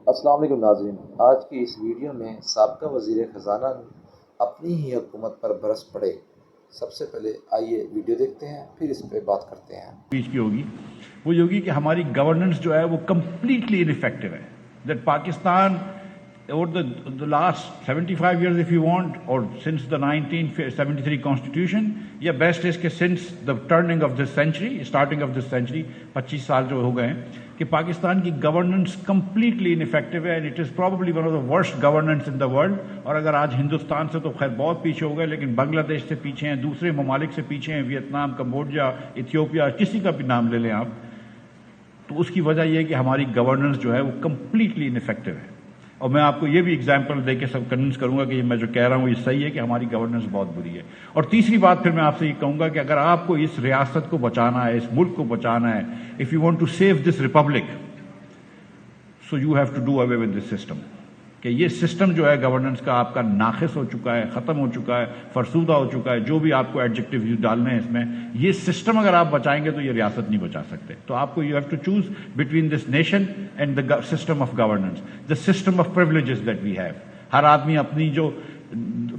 السلام علیکم ناظرین، آج کی اس ویڈیو میں سابقہ وزیر خزانہ اپنی ہی حکومت پر برس پڑے۔ سب سے پہلے آئیے ویڈیو دیکھتے ہیں، پھر اس پہ بات کرتے ہیں۔ بیچ کی ہوگی وہ یہ ہوگی کہ ہماری گورننس جو ہے وہ کمپلیٹلی انفیکٹو ہے. That Pakistan over the last 75 years if you want, or since the 1973 constitution, یا best is کہ since the turning of this century, starting of this century 25 سال جو ہو گئے ہیں کہ پاکستان کی گورننس کمپلیٹلی انفیکٹو ہے and it is probably one of the worst governance in the world. اور اگر آج ہندوستان سے تو خیر بہت پیچھے ہو گئے، لیکن بنگلہ دیش سے پیچھے ہیں، دوسرے ممالک سے پیچھے ہیں، ویتنام، کمبوڈیا، ایتھیوپیا، کسی کا بھی نام لے لیں آپ، تو اس کی وجہ یہ ہے کہ ہماری گورننس جو ہے وہ کمپلیٹلی انفیکٹو ہے. اور میں آپ کو یہ بھی ایگزامپل دے کے سب کنونس کروں گا کہ میں جو کہہ رہا ہوں یہ صحیح ہے کہ ہماری گورننس بہت بری ہے. اور تیسری بات پھر میں آپ سے یہ کہوں گا کہ اگر آپ کو اس ریاست کو بچانا ہے، اس ملک کو بچانا ہے، if you want to save this republic, so you have to do away with this system. کہ یہ سسٹم جو ہے گورننس کا آپ کا ناقص ہو چکا ہے، ختم ہو چکا ہے، فرسودہ ہو چکا ہے، جو بھی آپ کو ایڈجیکٹیو ڈالنے ہیں اس میں، یہ سسٹم اگر آپ بچائیں گے تو یہ ریاست نہیں بچا سکتے. تو آپ کو you have to choose between this nation and the system of governance, the system of privileges that we have. ہر آدمی اپنی جو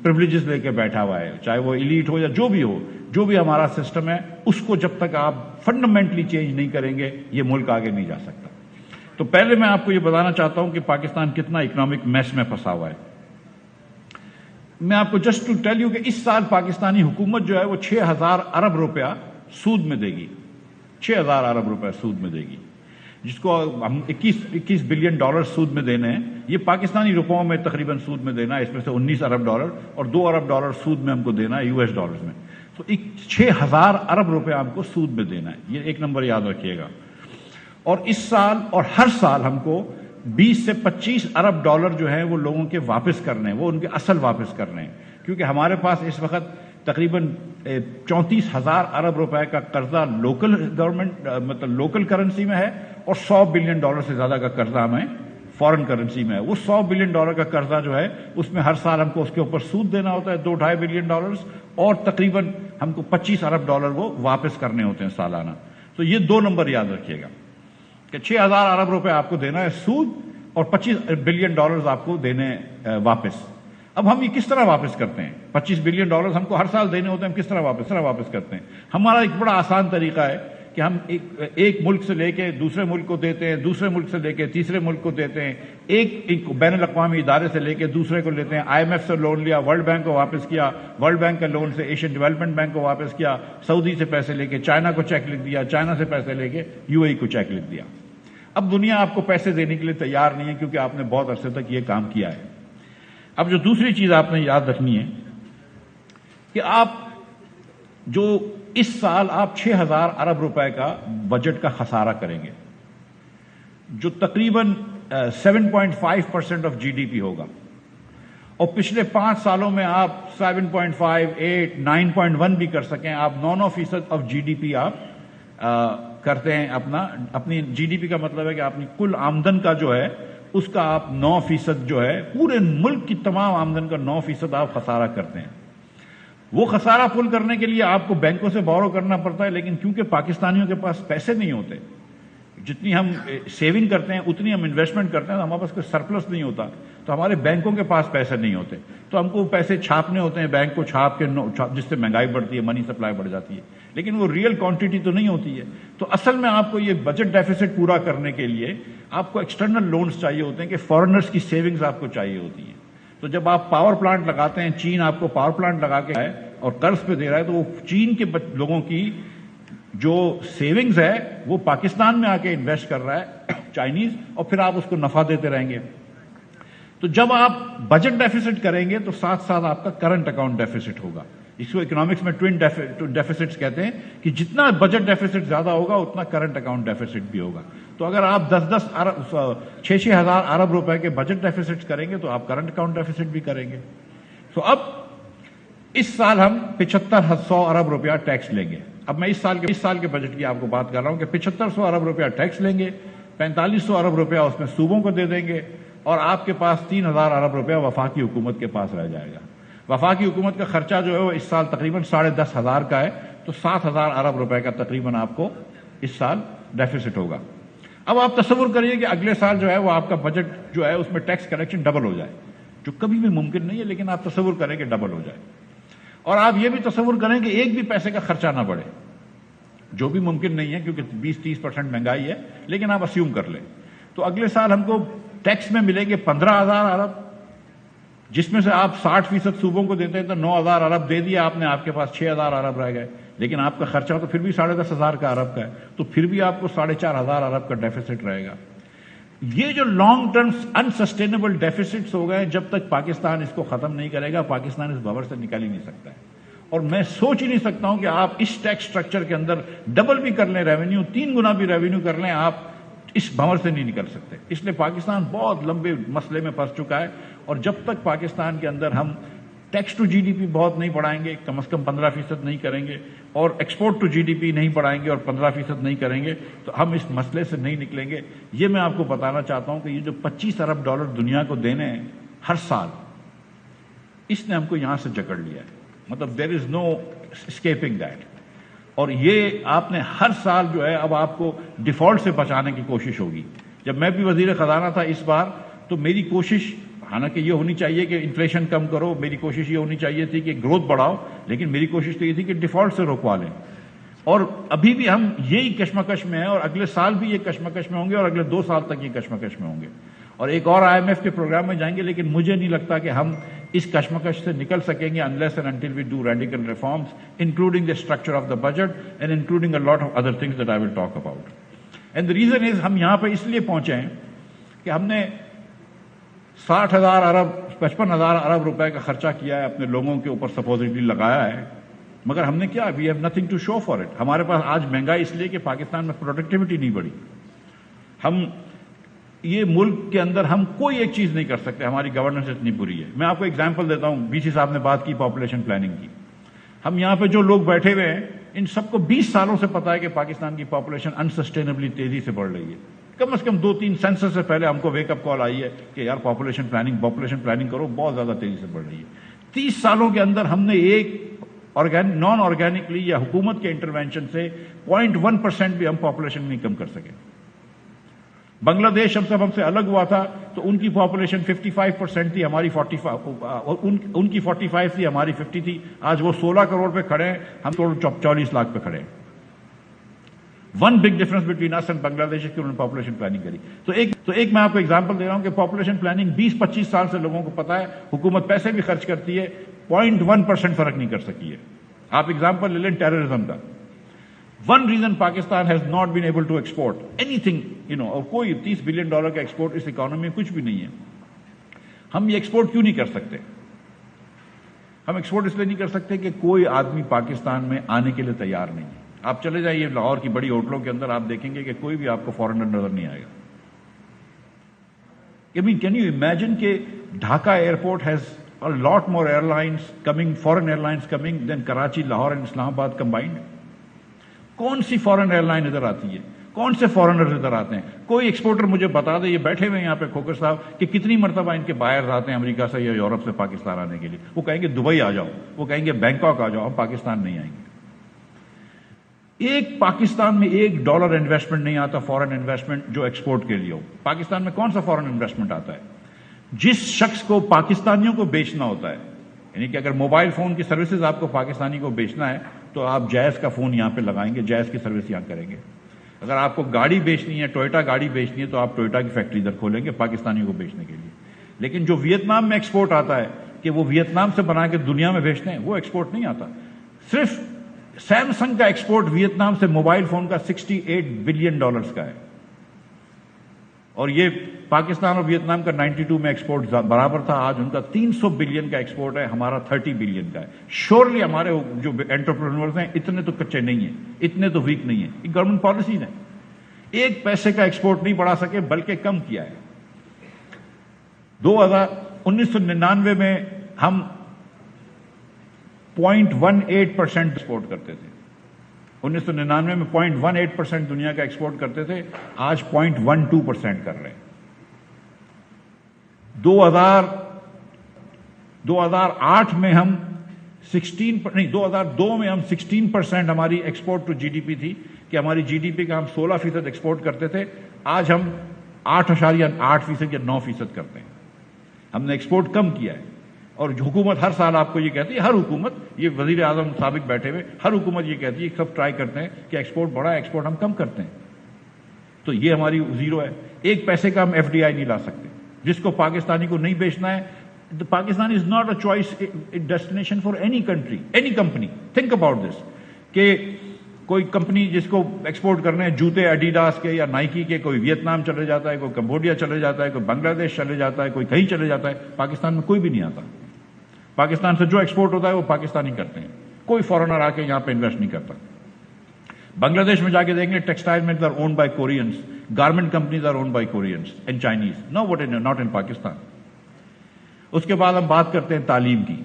پریولیجز لے کے بیٹھا ہوا ہے، چاہے وہ ایلیٹ ہو یا جو بھی ہو، جو بھی ہمارا سسٹم ہے اس کو جب تک آپ فنڈامنٹلی چینج نہیں کریں گے یہ ملک آگے نہیں جا سکتا. تو پہلے میں آپ کو یہ بتانا چاہتا ہوں کہ پاکستان کتنا اکنامک میس میں پھنسا ہوا ہے. میں آپ کو جسٹ ٹو ٹیل یو کہ اس سال پاکستانی حکومت جو ہے وہ 6,000 ارب روپیہ سود میں دے گی. 6,000 ارب روپیہ سود میں دے گی، جس کو ہم 21 بلین ڈالر سود میں دینے ہیں. یہ پاکستانی روپوں میں تقریباً سود میں دینا ہے، اس میں سے 19 ارب ڈالر اور 2 ارب ڈالر سود میں ہم کو دینا ہے US ڈالرز میں. تو 6,000 ارب روپیہ ہم کو سود میں دینا ہے. یہ ایک نمبر یاد رکھیے گا. اور اس سال اور ہر سال ہم کو 20 سے 25 ارب ڈالر جو ہیں وہ لوگوں کے واپس کرنے ہیں، وہ ان کے اصل واپس کرنے ہیں. کیونکہ ہمارے پاس اس وقت تقریباً 34,000 ارب روپے کا قرضہ لوکل گورنمنٹ مطلب لوکل کرنسی میں ہے، اور 100 بلین ڈالر سے زیادہ کا قرضہ ہمیں فارن کرنسی میں ہے. وہ 100 بلین ڈالر کا قرضہ جو ہے اس میں ہر سال ہم کو اس کے اوپر سود دینا ہوتا ہے 2-2.5 بلین ڈالرز، اور تقریباً ہم کو 25 ارب ڈالر وہ واپس کرنے ہوتے ہیں سالانہ. تو یہ 2 نمبر یاد رکھیے گا کہ 6,000 ارب روپے آپ کو دینا ہے سود، اور 25 بلین ڈالرز آپ کو دینے واپس. اب ہم یہ کس طرح واپس کرتے ہیں؟ 25 بلین ڈالرز ہم کو ہر سال دینے ہوتے ہیں، ہم کس طرح واپس کرتے ہیں؟ ہمارا ایک بڑا آسان طریقہ ہے کہ ہم ایک ملک سے لے کے دوسرے ملک کو دیتے ہیں، دوسرے ملک سے لے کے تیسرے ملک کو دیتے ہیں، ایک بین الاقوامی ادارے سے لے کے دوسرے کو لیتے ہیں. IMF سے لون لیا، ورلڈ بینک کو واپس کیا، ورلڈ بینک کا لون سے ایشین ڈیولپمنٹ بینک کو واپس کیا، سعودی سے پیسے لے کے چائنا کو چیک لکھ دیا، چائنا سے پیسے لے کے UAE کو چیک لکھ دیا. اب دنیا آپ کو پیسے دینے کے لیے تیار نہیں ہے کیونکہ آپ نے بہت عرصے تک یہ کام کیا ہے. اب جو دوسری چیز آپ نے یاد رکھنی ہے کہ آپ جو اس سال آپ 6,000 ارب روپے کا بجٹ کا خسارہ کریں گے، جو تقریباً 7.5% آف GDP ہوگا، اور پچھلے 5 سالوں میں آپ 7.5، 8، 9.1 بھی کر سکیں. آپ 9% آف GDP آپ کرتے ہیں اپنی GDP کا مطلب ہے کہ اپنی کل آمدن کا جو ہے اس کا آپ 9% جو ہے پورے ملک کی تمام آمدن کا 9% آپ خسارہ کرتے ہیں. وہ خسارہ پل کرنے کے لیے آپ کو بینکوں سے بورو کرنا پڑتا ہے، لیکن کیونکہ پاکستانیوں کے پاس پیسے نہیں ہوتے، جتنی ہم سیونگ کرتے ہیں اتنی ہم انویسٹمنٹ کرتے ہیں، ہمارے پاس کوئی سرپلس نہیں ہوتا، تو ہمارے بینکوں کے پاس پیسے نہیں ہوتے، تو ہم کو پیسے چھاپنے ہوتے ہیں بینک کو چھاپ کے، جس سے مہنگائی بڑھتی ہے، منی سپلائی بڑھ جاتی ہے، لیکن وہ ریئل کوانٹٹی تو نہیں ہوتی ہے. تو اصل میں آپ کو یہ بجٹ ڈیفیسٹ پورا کرنے کے لیے آپ کو ایکسٹرنل لونز چاہیے ہوتے ہیں کہ فارنرز کی سیونگز آپ کو چاہیے ہوتی ہیں. تو جب آپ پاور پلانٹ لگاتے ہیں، چین آپ کو پاور پلانٹ لگا کے ہے اور قرض پہ دے رہا ہے، تو وہ چین کے لوگوں کی جو سیونگز ہے وہ پاکستان میں آ کے انویسٹ کر رہا ہے چائنیز، اور پھر آپ اس کو نفع دیتے رہیں گے. تو جب آپ بجٹ ڈیفیسٹ کریں گے تو ساتھ ساتھ آپ کا کرنٹ اکاؤنٹ ڈیفیسٹ ہوگا. اس کو اکنامکس میں ٹوین ڈیفیسٹس کہتے ہیں کہ جتنا بجٹ ڈیفیسٹ زیادہ ہوگا اتنا کرنٹ اکاؤنٹ ڈیفیسٹ بھی ہوگا. تو اگر آپ 10 ارب 6,000 ارب روپے کے بجٹ ڈیفیسٹ کریں گے تو آپ کرنٹ اکاؤنٹ ڈیفیسٹ بھی کریں گے. تو اب اس سال ہم 7500 ارب روپیہ ٹیکس لیں گے. اب میں اس سال کے بجٹ کی آپ کو بات کر رہا ہوں کہ 7500 ارب روپیہ ٹیکس لیں گے، 4500 ارب روپیہ اس میں صوبوں کو دے دیں گے، اور آپ کے پاس 3,000 ارب روپیہ وفاقی حکومت کے پاس رہ جائے گا. وفاقی حکومت کا خرچہ جو ہے وہ اس سال تقریباً 10,500 کا ہے، تو 7,000 ارب روپے کا تقریباً آپ کو اس سال ڈیفیسٹ ہوگا. اب آپ تصور کریے کہ اگلے سال جو ہے وہ آپ کا بجٹ جو ہے اس میں ٹیکس کلیکشن ڈبل ہو جائے، جو کبھی بھی ممکن نہیں ہے، لیکن آپ تصور کریں کہ ڈبل ہو جائے، اور آپ یہ بھی تصور کریں کہ ایک بھی پیسے کا خرچہ نہ بڑھے، جو بھی ممکن نہیں ہے کیونکہ 20-30% مہنگائی ہے، لیکن آپ اسیوم کر لیں تو اگلے سال ہم کو ٹیکس میں ملیں گے 15,000 ارب، جس میں سے آپ 60% صوبوں کو دیتے ہیں تو 9,000 ارب دے دیا آپ نے، آپ کے پاس 6,000 ارب رہ گئے، لیکن آپ کا خرچہ تو پھر بھی 10,500 کا ارب کا ہے، تو پھر بھی آپ کو 4,500 ارب کا ڈیفیسٹ رہے گا۔ یہ جو لانگ ٹرم انسسٹینیبل ڈیفیسٹس ہو گئے، جب تک پاکستان اس کو ختم نہیں کرے گا پاکستان اس بھور سے نکل ہی نہیں سکتا ہے، اور میں سوچ ہی نہیں سکتا ہوں کہ آپ اس ٹیکس سٹرکچر کے اندر ڈبل بھی کر لیں ریونیو، 3 گنا بھی ریونیو کر لیں، آپ اس بھور سے نہیں نکل سکتے۔ اس لیے پاکستان بہت لمبے مسئلے میں پھنس چکا ہے، اور جب تک پاکستان کے اندر ہم tax to G D P بہت نہیں بڑھائیں گے، کم از کم 15% نہیں کریں گے، اور export to G D P نہیں بڑھائیں گے اور 15% نہیں کریں گے، تو ہم اس مسئلے سے نہیں نکلیں گے۔ یہ میں آپ کو بتانا چاہتا ہوں کہ یہ جو 25 ارب ڈالر دنیا کو دینے ہیں ہر سال، اس نے ہم کو یہاں سے جکڑ لیا ہے، مطلب دیر از نو اسکیپنگ دیٹ، اور یہ آپ نے ہر سال جو ہے اب آپ کو ڈیفالٹ سے بچانے کی کوشش ہوگی۔ جب میں بھی وزیر خزانہ تھا اس بار، تو میری کوشش حالانکہ یہ ہونی چاہیے کہ انفلیشن کم کرو، میری کوشش یہ ہونی چاہیے تھی کہ گروتھ بڑھاؤ، لیکن میری کوشش تو یہ تھی کہ ڈیفالٹ سے روکوا لیں، اور ابھی بھی ہم یہی کشمکش میں ہیں، اور اگلے سال بھی یہ کشمکش میں ہوں گے، اور اگلے 2 سال تک یہ کشمکش میں ہوں گے، اور ایک اور IMF کے پروگرام میں جائیں گے، لیکن مجھے نہیں لگتا کہ ہم اس کشمکش سے نکل سکیں گے unless and until we do radical reforms, including the structure of the budget and including a lot of other things that I will talk about. And the reason is ہم یہاں پہ اس لیے پہنچے ہیں کہ ہم نے 60,000 ارب 55,000 ارب روپے کا خرچہ کیا ہے، اپنے لوگوں کے اوپر سپوزٹلی لگایا ہے، مگر ہم نے کیا، we have nothing to show for it. ہمارے پاس آج مہنگائی اس لیے کہ پاکستان میں پروڈکٹیوٹی نہیں بڑھی، ہم یہ ملک کے اندر ہم کوئی ایک چیز نہیں کر سکتے، ہماری گورننس اتنی بری ہے۔ میں آپ کو ایگزامپل دیتا ہوں، BC صاحب نے بات کی پاپولیشن پلاننگ کی، ہم یہاں پہ جو لوگ بیٹھے ہوئے ہیں ان سب کو 20 سالوں سے پتا ہے کہ پاکستان کی پاپولیشن انسسٹینبلی تیزی سے بڑھ رہی ہے، کم از کم 2-3 سینسس سے پہلے ہم کو ویک اپ کال آئی ہے کہ یار پاپولیشن پلاننگ کرو، بہت زیادہ تیزی سے بڑھ رہی ہے۔ 30 سالوں کے اندر ہم نے ایک نان آرگینکلی یا حکومت کے انٹروینشن سے 0.1% بھی ہم پاپولیشن نہیں کم کر سکے۔ بنگلہ دیش ہم سے الگ ہوا تھا تو ان کی پاپولیشن 55% تھی، ہماری 45، ان کی 45 تھی، ہماری 50 تھی، آج وہ 16 کروڑ پہ کھڑے ہیں، ہم 44 لاکھ پہ کھڑے ہیں۔ One big difference between us and Bangladesh ہے کہ انہوں نے پاپولیشن پلاننگ کری۔ تو ایک میں آپ کو ایگزامپل دے رہا ہوں کہ پاپولیشن پلاننگ 20-25 سال سے لوگوں کو پتا ہے، حکومت پیسے بھی خرچ کرتی ہے، 0.1% فرق نہیں کر سکی ہے۔ آپ ایگزامپل لے لیں ٹیررزم کا، one reason Pakistan has not been able to export anything, اور کوئی $30 بلین کا ایکسپورٹ اس اکانومی میں کچھ بھی نہیں ہے۔ ہم یہ ایکسپورٹ کیوں نہیں کر سکتے؟ ہم ایکسپورٹ اس لیے نہیں کر سکتے کہ کوئی آدمی پاکستان میں آنے کے لیے تیار نہیں ہے۔ آپ چلے جائیے لاہور کی بڑی ہوٹلوں کے اندر، آپ دیکھیں گے کہ کوئی بھی آپ کو فارنر نظر نہیں آئے گا۔ کین یو امیجن کہ Dhaka airport has a lot more airlines coming, foreign airlines coming than Karachi, Lahore and Islam Abad combined. کون سی فورن ایئر لائن ادھر آتی ہے؟ کون سے فورنرز ادھر آتے ہیں؟ کوئی ایکسپورٹر مجھے بتا دے، یہ بیٹھے ہوئے ہیں یہاں پہ کھوکر صاحب، کہ کتنی مرتبہ ان کے بائرز آتے ہیں امریکہ سے یا یورپ سے پاکستان آنے کے لیے؟ وہ کہیں گے دبئی آ جاؤ، وہ کہیں گے بینکاک آ جاؤ، ہم پاکستان نہیں آئیں گے۔ ایک پاکستان میں $1 انویسٹمنٹ نہیں آتا، فورن انویسٹمنٹ جو ایکسپورٹ کے لیے ہو۔ پاکستان میں کون سا فورن انویسٹمنٹ آتا ہے؟ جس شخص کو پاکستانیوں کو بیچنا ہوتا ہے، یعنی کہ اگر موبائل فون کی سروسز آپ کو پاکستانی کو بیچنا ہے تو آپ جائز کا فون یہاں پہ لگائیں گے، جائز کی سروس یہاں کریں گے۔ اگر آپ کو گاڑی بیچنی ہے، ٹوئٹا گاڑی بیچنی ہے، تو آپ ٹوئٹا کی فیکٹری ادھر کھولیں گے پاکستانیوں کو بیچنے کے لیے۔ لیکن جو ویتنام میں ایکسپورٹ آتا ہے کہ وہ ویتنام سے بنا کے دنیا میں بیچتے ہیں، وہ ایکسپورٹ نہیں آتا۔ صرف سیمسنگ کا ایکسپورٹ ویتنام سے موبائل فون کا $68 بلین کا ہے، اور یہ پاکستان اور ویتنام کا 92 میں ایکسپورٹ برابر تھا، آج ان کا 300 بلین کا ایکسپورٹ ہے، ہمارا 30 بلین کا ہے۔ شیورلی ہمارے جو انٹرپرینورز ہیں اتنے تو کچے نہیں ہیں، اتنے تو ویک نہیں ہیں، یہ گورنمنٹ پالیسیز ہیں۔ ایک پیسے کا ایکسپورٹ نہیں بڑھا سکے بلکہ کم کیا ہے۔ 1999 میں ہم 0.18% ایکسپورٹ کرتے تھے، 1999 میں 0.18% دنیا کا ایکسپورٹ کرتے تھے، آج 0.12% کر رہے ہیں۔ 2008 میں ہم 2002 میں ہم 16% ہماری export to G D P تھی، کہ ہماری جی ڈی پی کا ہم 16% ایکسپورٹ کرتے تھے، آج ہم 8.8% یا 9% کرتے ہیں. ہم نے ایکسپورٹ کم کیا ہے. اور حکومت ہر سال آپ کو یہ کہتی ہے, ہر حکومت, یہ وزیر اعظم سابق بیٹھے ہوئے, ہر حکومت یہ کہتی ہے, سب ٹرائی کرتے ہیں کہ ایکسپورٹ بڑھا ہے, ایکسپورٹ ہم کم کرتے ہیں. تو یہ ہماری زیرو ہے. ایک پیسے کا ہم FDI نہیں لا سکتے. جس کو پاکستانی کو نہیں بیچنا ہے, Pakistan is not a choice destination for any country, any company. Think about this کہ کوئی کمپنی جس کو ایکسپورٹ کرنے ہیں جوتے ایڈیڈاس کے یا نائکی کے, کوئی ویتنام چلے جاتا ہے, کوئی کمبوڈیا چلے جاتا ہے, کوئی بنگلہ دیش چلے جاتا ہے, کوئی کہیں چلے جاتا ہے. پاکستان میں کوئی بھی نہیں آتا. پاکستان سے جو ایکسپورٹ ہوتا ہے وہ پاکستانی کرتے ہیں. کوئی فارنر آ کے یہاں پہ انویسٹ نہیں کرتا. بنگلہ دیش میں جا کے دیکھیں گے textile mills are owned by Koreans, garment companies are owned by Koreans and Chinese, not in Pakistan. اس کے بعد ہم بات کرتے ہیں تعلیم کی.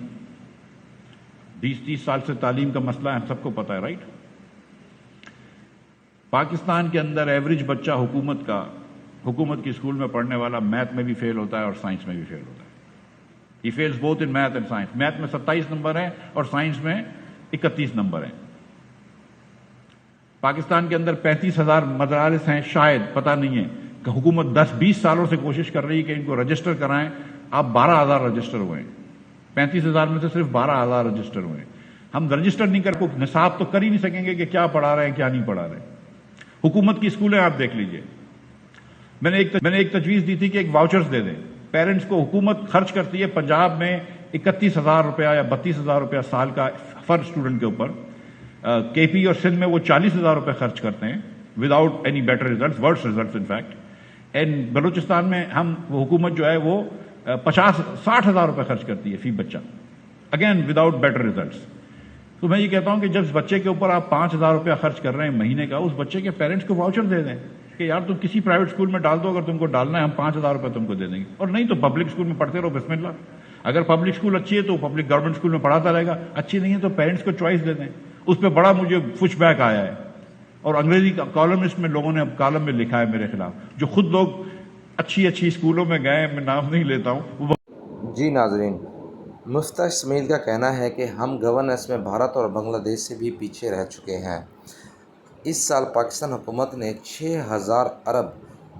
20-30 سال سے تعلیم کا مسئلہ ہم سب کو پتا ہے, رائٹ. پاکستان کے اندر ایوریج بچہ حکومت کی اسکول میں پڑھنے والا میتھ میں بھی فیل ہوتا ہے اور سائنس میں بھی فیل ہوتا ہے. He fails both in math and science. Math میں 27 نمبر ہیں اور سائنس میں 31 نمبر ہیں. پاکستان کے اندر 35,000 مدارس ہیں, شاید پتہ نہیں ہے کہ حکومت 10-20 سالوں سے کوشش کر رہی ہے کہ ان کو رجسٹر کرائیں. آپ 12,000 رجسٹر ہوئے ہیں. 35,000 میں سے صرف 12,000 رجسٹر ہوئے ہیں. ہم رجسٹر نہیں کر کو نصاب تو کر ہی نہیں سکیں گے کہ کیا پڑھا رہے ہیں کیا نہیں پڑھا رہے. حکومت کی اسکولیں آپ دیکھ لیجئے. میں نے ایک تجویز دی تھی کہ ایک واؤچرز دے دیں پیرنٹس کو. حکومت خرچ کرتی ہے پنجاب میں 31,000 روپیہ یا 32,000 روپیہ سال کا فر اسٹوڈنٹ کے اوپر. KP اور سندھ میں وہ 40,000 روپے خرچ کرتے ہیں without any better results, worse results in fact. And Balochistan میں حکومت جو ہے وہ 50-60,000 روپے خرچ کرتی ہے فی بچہ, اگین وداؤٹ بیٹر ریزلٹس. تو میں یہ کہتا ہوں کہ جب بچے کے اوپر آپ 5,000 روپیہ خرچ کر رہے ہیں مہینے کا, اس بچے کے پیرنٹس کو واؤچر دے دیں کہ یار تم کسی پرائیویٹ اسکول میں ڈال دو, اگر تم کو ڈالنا ہے ہم 5,000 روپے تم کو دے دیں گے. اور نہیں تو پبلک اسکول میں پڑھتے رہو, بسم اللہ. اگر پبلک اسکول اچھی ہے تو پبلک گورنمنٹ اسکول میں پڑھاتا رہے گا, اچھی نہیں ہے تو پیرنٹس کو چوائس دے دیں. اس پہ بڑا مجھے پش بیک آیا ہے, اور انگریزی کالمسٹ میں لوگوں نے کالم میں لکھا ہے میرے خلاف, جو خود لوگ اچھی اسکولوں میں گئے, میں نام نہیں لیتا ہوں. جی ناظرین, مفتاح اسماعیل کا کہنا ہے کہ ہم گورننس میں بھارت اور بنگلہ دیش سے بھی پیچھے رہ چکے ہیں. اس سال پاکستان حکومت نے 6,000 ارب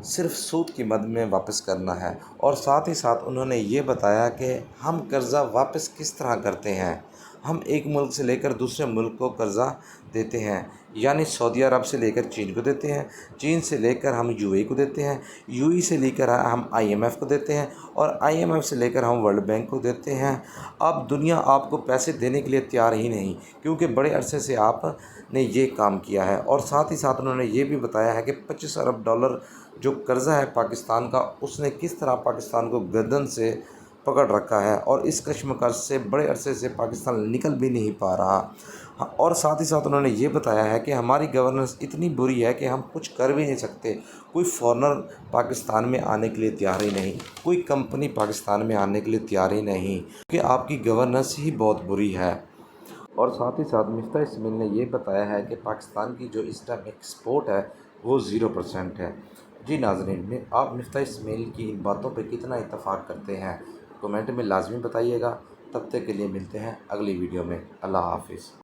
صرف سود کی مد میں واپس کرنا ہے. اور ساتھ ہی ساتھ انہوں نے یہ بتایا کہ ہم قرضہ واپس کس طرح کرتے ہیں. ہم ایک ملک سے لے کر دوسرے ملک کو قرضہ دیتے ہیں, یعنی سعودی عرب سے لے کر چین کو دیتے ہیں, چین سے لے کر ہم UAE کو دیتے ہیں, UAE سے لے کر ہم IMF کو دیتے ہیں, اور IMF سے لے کر ہم ورلڈ بینک کو دیتے ہیں. اب دنیا آپ کو پیسے دینے کے لیے تیار ہی نہیں, کیونکہ بڑے عرصے سے آپ نے یہ کام کیا ہے. اور ساتھ ہی ساتھ انہوں نے یہ بھی بتایا ہے کہ 25 ارب ڈالر جو قرضہ ہے پاکستان کا, اس نے کس طرح پاکستان کو گردن سے پکڑ رکھا ہے, اور اس کشمکش سے بڑے عرصے سے پاکستان نکل بھی نہیں پا رہا. اور ساتھ ہی ساتھ انہوں نے یہ بتایا ہے کہ ہماری گورننس اتنی بری ہے کہ ہم کچھ کر بھی نہیں سکتے. کوئی فارنر پاکستان میں آنے کے لیے تیار ہی نہیں, کوئی کمپنی پاکستان میں آنے کے لیے تیار ہی نہیں, کیونکہ آپ کی گورننس ہی بہت بری ہے. اور ساتھ ہی ساتھ مفتاح اسماعیل نے یہ بتایا ہے کہ پاکستان کی جو اس ٹائم ایکسپورٹ ہے وہ 0% ہے. جی ناظرین, آپ مفتاح اسماعیل کی ان باتوں پہ کتنا اتفاق کرتے ہیں کمنٹ میں لازمی بتائیے گا. تب تک کے لیے ملتے ہیں اگلی ویڈیو میں. اللہ حافظ.